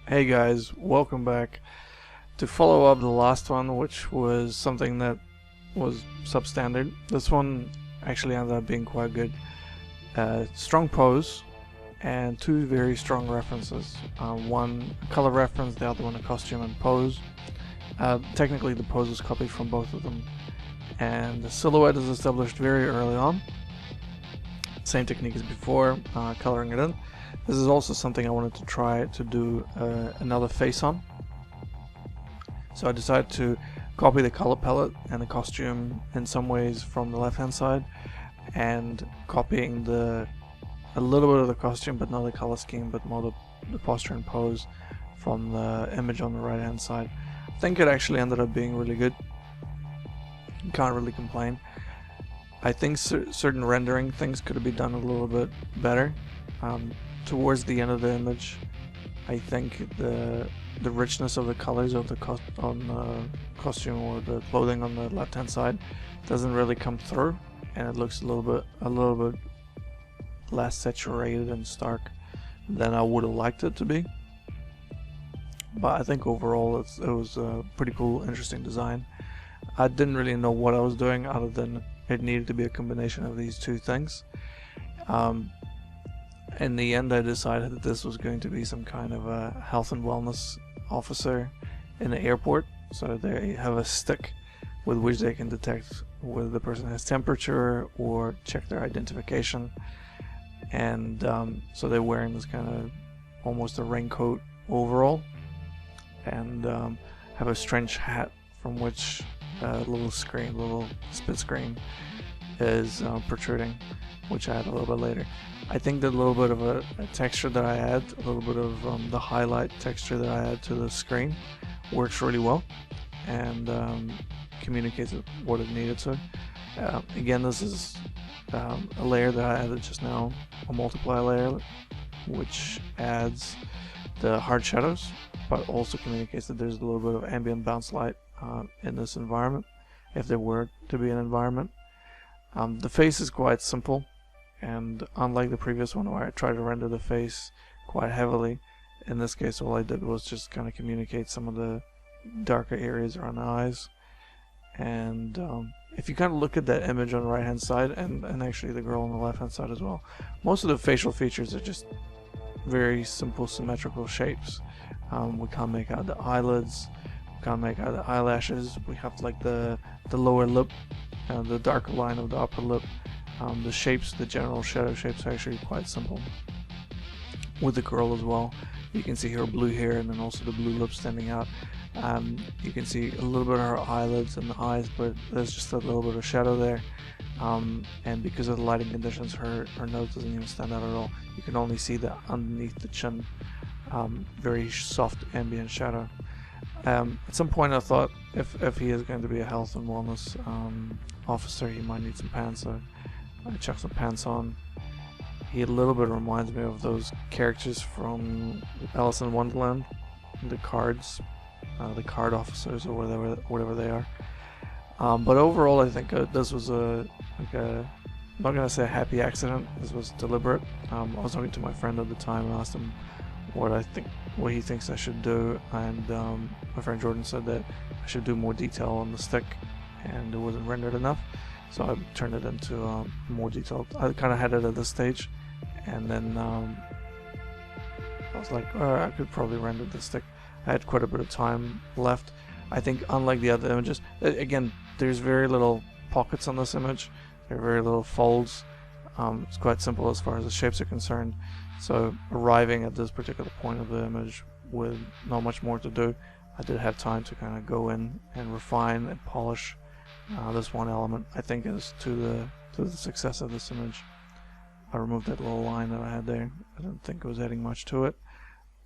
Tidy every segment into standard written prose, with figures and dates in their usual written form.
Hey guys, welcome back. To follow up the last one, which was something that was substandard, this one actually ended up being quite good. Strong pose and two very strong references. One a color reference, the other one a costume and pose. Technically the pose is copied from both of them. And the silhouette is established very early on. Same technique as before, coloring it in. This is also something I wanted to try to do another face on. So I decided to copy the color palette and the costume in some ways from the left hand side, and copying a little bit of the costume but not the color scheme, but more the posture and pose from the image on the right hand side. I think it actually ended up being really good. Can't really complain. I think certain rendering things could have been done a little bit better. Towards the end of the image, I think the richness of the colors of the costume or the clothing on the left hand side doesn't really come through, and it looks a little bit less saturated and stark than I would have liked it to be. But I think overall it was a pretty cool, interesting design. I didn't really know what I was doing other than it needed to be a combination of these two things. In the end, I decided that this was going to be some kind of a health and wellness officer in the airport. So they have a stick with which they can detect whether the person has temperature or check their identification. And so they're wearing this kind of almost a raincoat overall, and have a strange hat from which a little split screen is protruding, which I had a little bit later. I think that a little bit of a texture that I add, a little bit of the highlight texture that I add to the screen works really well, and communicates what it needed to. Again, this is a layer that I added just now, a multiply layer, which adds the hard shadows, but also communicates that there's a little bit of ambient bounce light in this environment, if there were to be an environment. The face is quite simple, and unlike the previous one where I tried to render the face quite heavily, in this case all I did was just kind of communicate some of the darker areas around the eyes. And if you kind of look at that image on the right hand side, and actually the girl on the left hand side as well, most of the facial features are just very simple symmetrical shapes. We can't make out the eyelids, we can't make out the eyelashes, we have like the lower lip, the darker line of the upper lip. The shapes, the general shadow shapes, are actually quite simple. With the girl as well, you can see her blue hair and then also the blue lips standing out. You can see a little bit of her eyelids and the eyes, but there's just a little bit of shadow there. And because of the lighting conditions, her nose doesn't even stand out at all. You can only see the underneath the chin, very soft ambient shadow. At some point I thought if he is going to be a health and wellness officer, he might need some pants, so I chucked some pants on. He a little bit reminds me of those characters from Alice in Wonderland, the cards, the card officers, or whatever they are. But overall, I think this was I'm not gonna say a happy accident. This was deliberate. I was talking to my friend at the time and asked him what he thinks I should do, and my friend Jordan said that I should do more detail on the stick, and it wasn't rendered enough. So I turned it into more detailed. I kind of had it at this stage, and then I was like, I could probably render the stick. I had quite a bit of time left. I think unlike the other images, again, there's very little pockets on this image. There are very little folds. It's quite simple as far as the shapes are concerned. So arriving at this particular point of the image with not much more to do, I did have time to kind of go in and refine and polish this one element. I think is to the success of this image. I removed that little line that I had there. I didn't think it was adding much to it.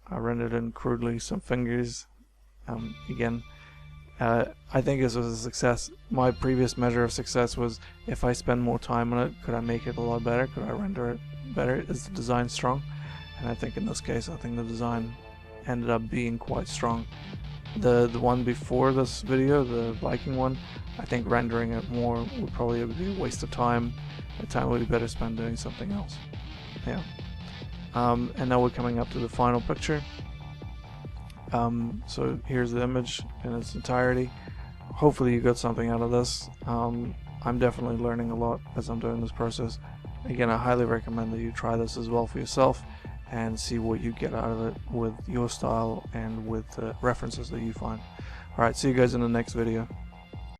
I rendered in crudely some fingers. Again, I think this was a success. My previous measure of success was if I spend more time on it, could I make it a lot better? Could I render it better? Is the design strong? And I think in this case, I think the design ended up being quite strong. The one before this video, the Viking one, I think rendering it more would probably be a waste of time. The time would be better spent doing something else. Yeah. And now we're coming up to the final picture. So here's the image in its entirety. Hopefully you got something out of this. I'm definitely learning a lot as I'm doing this process. Again, I highly recommend that you try this as well for yourself and see what you get out of it with your style and with the references that you find. Alright, see you guys in the next video.